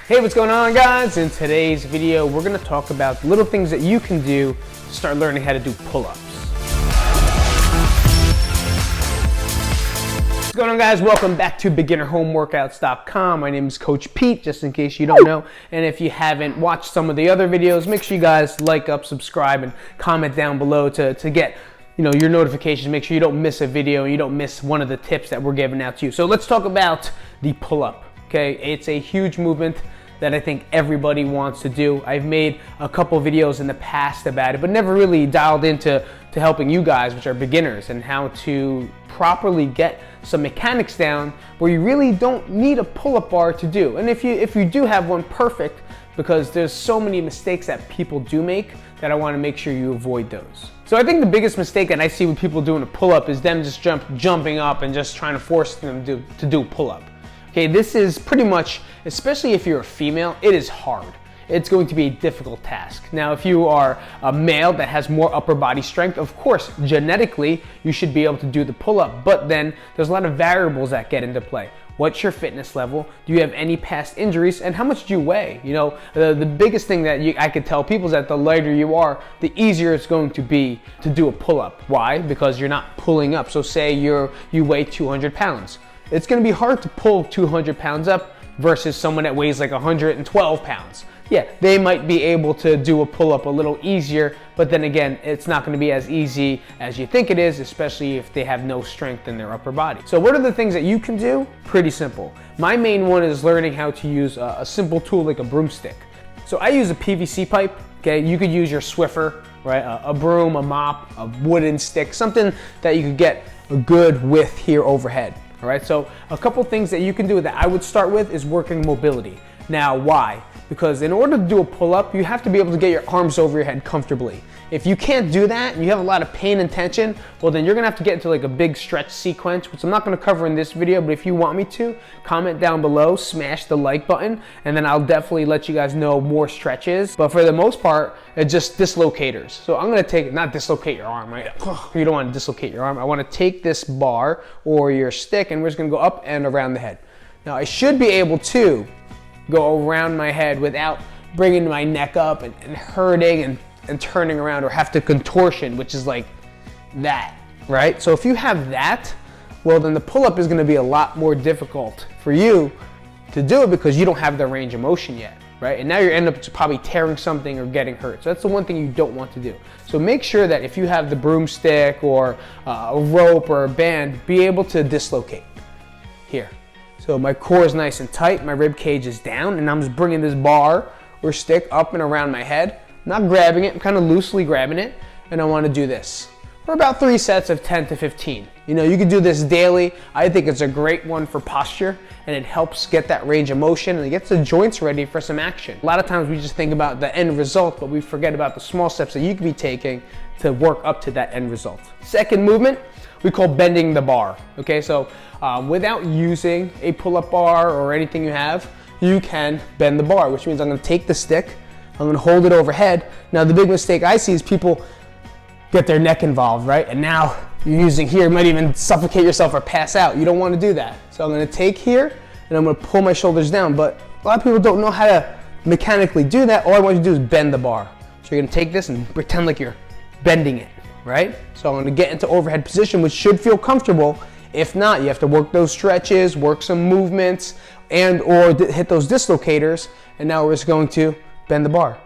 Hey, what's going on, guys? In today's video, we're going to talk about little things that you can do to start learning how to do pull-ups. What's going on, guys? Welcome back to BeginnerHomeWorkouts.com. My name is Coach Pete, just in case you don't know. And if you haven't watched some of the other videos, make sure you guys like, subscribe, and comment down below to get your notifications. Make sure you don't miss a video and you don't miss one of the tips that we're giving out to you. So let's talk about the pull-up. Okay, it's a huge movement that I think everybody wants to do. I've made a couple videos in the past about it, but never really dialed into helping you guys, which are beginners, and how to properly get some mechanics down where you really don't need a pull-up bar to do. And if you do have one, perfect, because there's so many mistakes that people do make that I want to make sure you avoid those. So I think the biggest mistake that I see with people doing a pull-up is them just jumping up and just trying to force them to do a pull-up. Okay, this is pretty much, especially if you're a female, it is hard. It's going to be a difficult task. Now, if you are a male that has more upper body strength, of course, genetically, you should be able to do the pull-up, but then there's a lot of variables that get into play. What's your fitness level? Do you have any past injuries? And how much do you weigh? The biggest thing that I could tell people is that the lighter you are, the easier it's going to be to do a pull-up. Why? Because you're not pulling up. So say you weigh 200 pounds. It's going to be hard to pull 200 pounds up versus someone that weighs like 112 pounds. Yeah, they might be able to do a pull-up a little easier, but then again, it's not going to be as easy as you think it is, especially if they have no strength in their upper body. So what are the things that you can do? Pretty simple. My main one is learning how to use a simple tool like a broomstick. So I use a PVC pipe. Okay, you could use your Swiffer, right? A broom, a mop, a wooden stick, something that you could get a good width here overhead. All right, so a couple things that you can do that I would start with is working mobility. Now, why? Because in order to do a pull-up, you have to be able to get your arms over your head comfortably. If you can't do that and you have a lot of pain and tension, well, then you're gonna have to get into like a big stretch sequence, which I'm not gonna cover in this video, but if you want me to, comment down below, smash the like button, and then I'll definitely let you guys know more stretches. But for the most part, it's just dislocators. So I'm gonna not dislocate your arm, right? You don't wanna dislocate your arm. I wanna take this bar or your stick and we're just gonna go up and around the head. Now, I should be able to go around my head without bringing my neck up and hurting and turning around, or have to contortion, which is like that, right? So if you have that, well, then the pull-up is gonna be a lot more difficult for you to do it because you don't have the range of motion yet, right? And now you end up probably tearing something or getting hurt. So that's the one thing you don't want to do. So make sure that if you have the broomstick or a rope or a band, be able to dislocate here. So my core is nice and tight, my rib cage is down, and I'm just bringing this bar or stick up and around my head. I'm not grabbing it, I'm kind of loosely grabbing it, and I want to do this for about 3 sets of 10 to 15. You can do this daily. I think it's a great one for posture, and it helps get that range of motion, and it gets the joints ready for some action. A lot of times we just think about the end result, but we forget about the small steps that you could be taking to work up to that end result. Second movement, we call bending the bar. Okay, so without using a pull-up bar or anything you have, you can bend the bar, which means I'm gonna take the stick, I'm gonna hold it overhead. Now, the big mistake I see is people get their neck involved, right? And now you're using here, you might even suffocate yourself or pass out. You don't wanna do that. So I'm gonna take here and I'm gonna pull my shoulders down, but a lot of people don't know how to mechanically do that. All I want you to do is bend the bar. So you're gonna take this and pretend like you're bending it, right? So I'm gonna get into overhead position, which should feel comfortable. If not, you have to work those stretches, work some movements, or hit those dislocators, and now we're just going to bend the bar.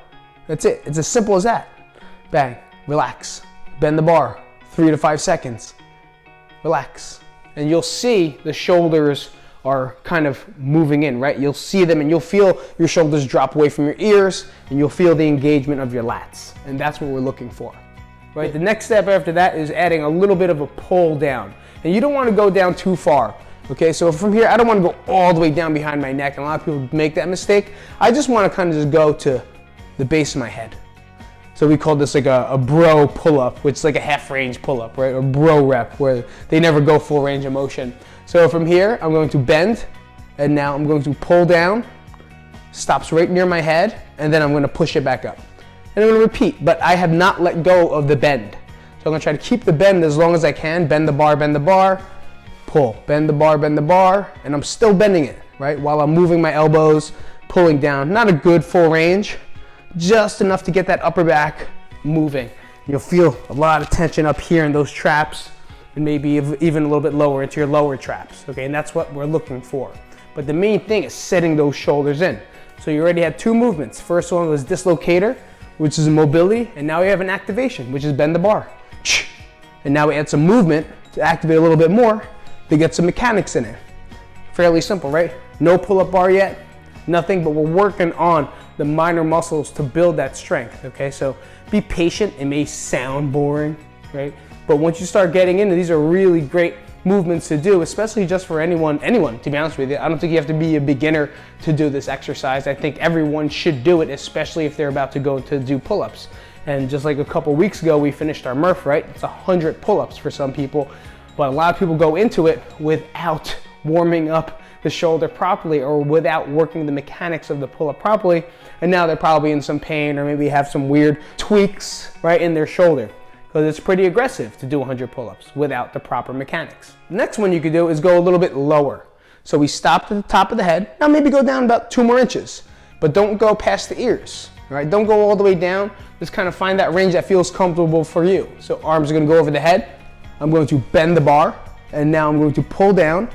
That's it. It's as simple as that. Bang, relax, bend the bar, 3 to 5 seconds, relax. And you'll see the shoulders are kind of moving in, right? You'll see them and you'll feel your shoulders drop away from your ears, and you'll feel the engagement of your lats. And that's what we're looking for. Right? The next step after that is adding a little bit of a pull down. And you don't want to go down too far. Okay, so from here, I don't want to go all the way down behind my neck, and a lot of people make that mistake. I just want to kind of just go to the base of my head. So we call this like a bro pull-up, which is like a half range pull-up, right? Or bro rep, where they never go full range of motion. So from here, I'm going to bend, and now I'm going to pull down, stops right near my head, and then I'm going to push it back up. And I'm going to repeat, but I have not let go of the bend. So I'm going to try to keep the bend as long as I can. Bend the bar, pull. Bend the bar, and I'm still bending it, right? While I'm moving my elbows, pulling down. Not a good full range, just enough to get that upper back moving. You'll feel a lot of tension up here in those traps, and maybe even a little bit lower into your lower traps, okay? And that's what we're looking for. But the main thing is setting those shoulders in. So you already had two movements. First one was dislocator, which is mobility, and now we have an activation, which is bend the bar. And now we add some movement to activate a little bit more to get some mechanics in it. Fairly simple, right? No pull-up bar yet, nothing, but we're working on the minor muscles to build that strength, okay? So be patient. It may sound boring, right? But once you start getting into, these are really great movements to do, especially just for anyone, to be honest with you. I don't think you have to be a beginner to do this exercise. I think everyone should do it, especially if they're about to go to do pull-ups. And just like a couple weeks ago, we finished our Murph, right? It's 100 pull-ups for some people, but a lot of people go into it without warming up the shoulder properly or without working the mechanics of the pull-up properly, and now they're probably in some pain or maybe have some weird tweaks, right, in their shoulder, because it's pretty aggressive to do 100 pull-ups without the proper mechanics. The next one you could do is go a little bit lower. So we stopped at the top of the head. Now maybe go down about 2 more inches, but don't go past the ears, right? Don't go all the way down. Just kind of find that range that feels comfortable for you. So arms are gonna go over the head. I'm going to bend the bar, and now I'm going to pull down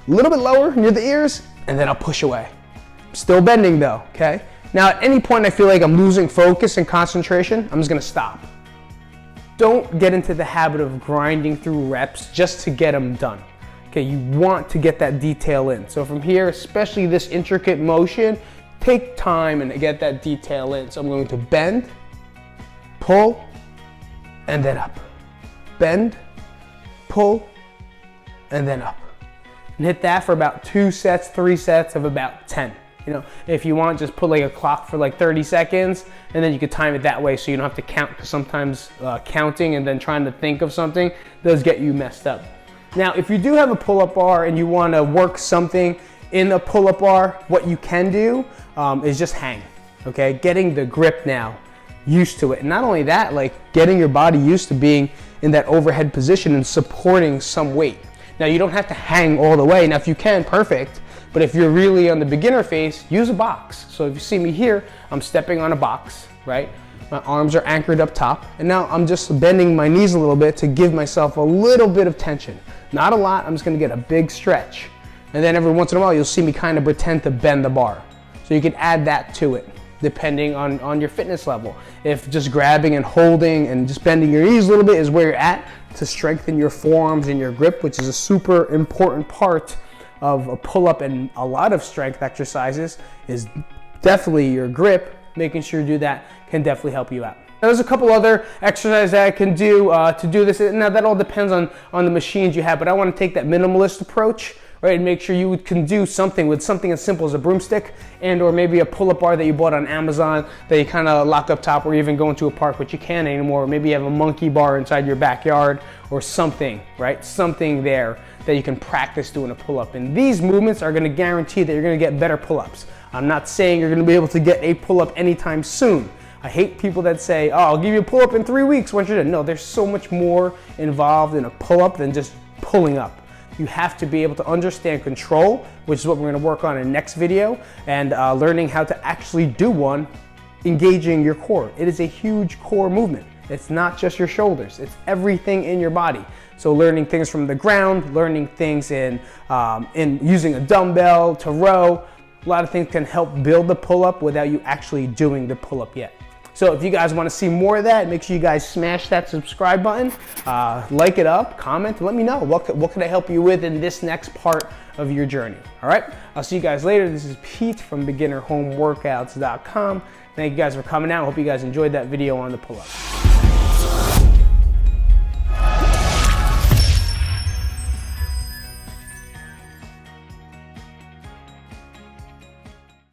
a little bit lower near the ears, and then I'll push away. Still bending though, okay? Now at any point I feel like I'm losing focus and concentration, I'm just gonna stop. Don't get into the habit of grinding through reps just to get them done. Okay, you want to get that detail in. So from here, especially this intricate motion, take time and get that detail in. So I'm going to bend, pull, and then up. Bend, pull, and then up. And hit that for about 2 sets, 3 sets of about 10. You know, if you want, just put like a clock for like 30 seconds, and then you could time it that way so you don't have to count, because sometimes counting and then trying to think of something does get you messed up. Now, if you do have a pull-up bar and you want to work something in a pull-up bar, what you can do is just hang, okay? Getting the grip now used to it. And not only that, like getting your body used to being in that overhead position and supporting some weight. Now, you don't have to hang all the way. Now, if you can, perfect. But if you're really on the beginner phase, use a box. So if you see me here, I'm stepping on a box, right? My arms are anchored up top. And now I'm just bending my knees a little bit to give myself a little bit of tension. Not a lot, I'm just gonna get a big stretch. And then every once in a while, you'll see me kind of pretend to bend the bar. So you can add that to it, depending on your fitness level. If just grabbing and holding and just bending your knees a little bit is where you're at, to strengthen your forearms and your grip, which is a super important part of a pull-up and a lot of strength exercises, is definitely your grip. Making sure you do that can definitely help you out. Now, there's a couple other exercises that I can do to do this. Now that all depends on the machines you have, but I want to take that minimalist approach, right, and make sure you can do something with something as simple as a broomstick and or maybe a pull-up bar that you bought on Amazon that you kind of lock up top, or even go into a park, which you can't anymore. Maybe you have a monkey bar inside your backyard or something, right? Something there that you can practice doing a pull-up. And these movements are going to guarantee that you're going to get better pull-ups. I'm not saying you're going to be able to get a pull-up anytime soon. I hate people that say, oh, I'll give you a pull-up in 3 weeks once you're done. No, there's so much more involved in a pull-up than just pulling up. You have to be able to understand control, which is what we're going to work on in the next video, and learning how to actually do one, engaging your core. It is a huge core movement. It's not just your shoulders, it's everything in your body. So learning things from the ground, learning things in using a dumbbell to row, a lot of things can help build the pull-up without you actually doing the pull-up yet. So if you guys want to see more of that, make sure you guys smash that subscribe button, like it up, comment, and let me know what can I help you with in this next part of your journey. All right, I'll see you guys later. This is Pete from BeginnerHomeWorkouts.com. Thank you guys for coming out. I hope you guys enjoyed that video on the pull-up.